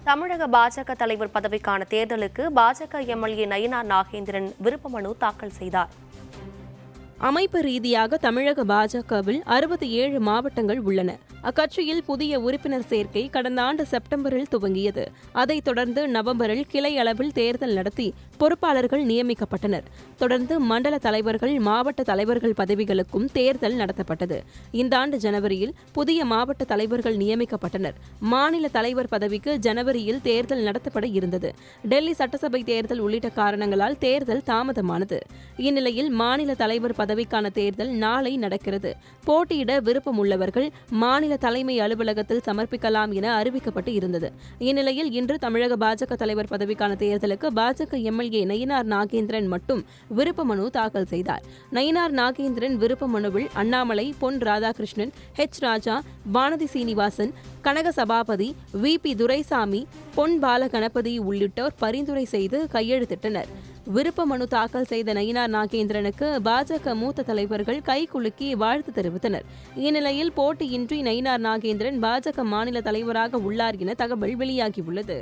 தமிழக பாஜக தலைவர் பதவிக்கான தேர்தலுக்கு பாஜக எம்எல்ஏ நயினார் நாகேந்திரன் விருப்ப மனு தாக்கல் செய்தார். அமைப்பு ரீதியாக தமிழக பாஜகவில் 67 மாவட்டங்கள் உள்ளன. அக்கட்சியில் புதிய உறுப்பினர் சேர்க்கை கடந்த ஆண்டு செப்டம்பரில் துவங்கியது. அதைத் தொடர்ந்து நவம்பரில் கிளை அளவில் தேர்தல் நடத்தி பொறுப்பாளர்கள் நியமிக்கப்பட்டனர். தொடர்ந்து மண்டல தலைவர்கள், மாவட்ட தலைவர்கள் பதவிகளுக்கும் தேர்தல் நடத்தப்பட்டது. இந்த ஆண்டு ஜனவரியில் புதிய மாவட்ட தலைவர்கள் நியமிக்கப்பட்டனர். மாநில தலைவர் பதவிக்கு ஜனவரியில் தேர்தல் நடத்தப்பட இருந்தது. டெல்லி சட்டசபை தேர்தல் உள்ளிட்ட காரணங்களால் தேர்தல் தாமதமானது. இந்நிலையில் மாநில தலைவர் பதவிக்கான தேர்தல் நாளை நடக்கிறது. போட்டியிட விருப்பம் உள்ளவர்கள் மாநில தலைமை அலுவலகத்தில் சமர்ப்பிக்கலாம் என அறிவிக்கப்பட்டு இருந்தது. இந்நிலையில் இன்று தமிழக பாஜக தலைவர் பதவிக்கான தேர்தலுக்கு பாஜக எம்எல்ஏ நயினார் நாகேந்திரன் மட்டும் விருப்ப மனு தாக்கல் செய்தார். நயினார் நாகேந்திரன் விருப்ப மனுவில் அண்ணாமலை, பொன் ராதாகிருஷ்ணன், ஹெச் ராஜா, வானதி சீனிவாசன், கனக சபாபதி, வி.பி. துரைசாமி, பொன் பாலகணபதி உள்ளிட்டோர் பரிந்துரை செய்து கையெழுத்திட்டனர். விருப்ப மனு தாக்கல் செய்த நயினார் நாகேந்திரனுக்கு பாஜக மூத்த தலைவர்கள் கைகுலுக்கி வாழ்த்து தெரிவித்தனர். இந்நிலையில் போட்டியின்றி நயினார் நாகேந்திரன் பாஜக மாநில தலைவராக உள்ளார் என தகவல் வெளியாகியுள்ளது.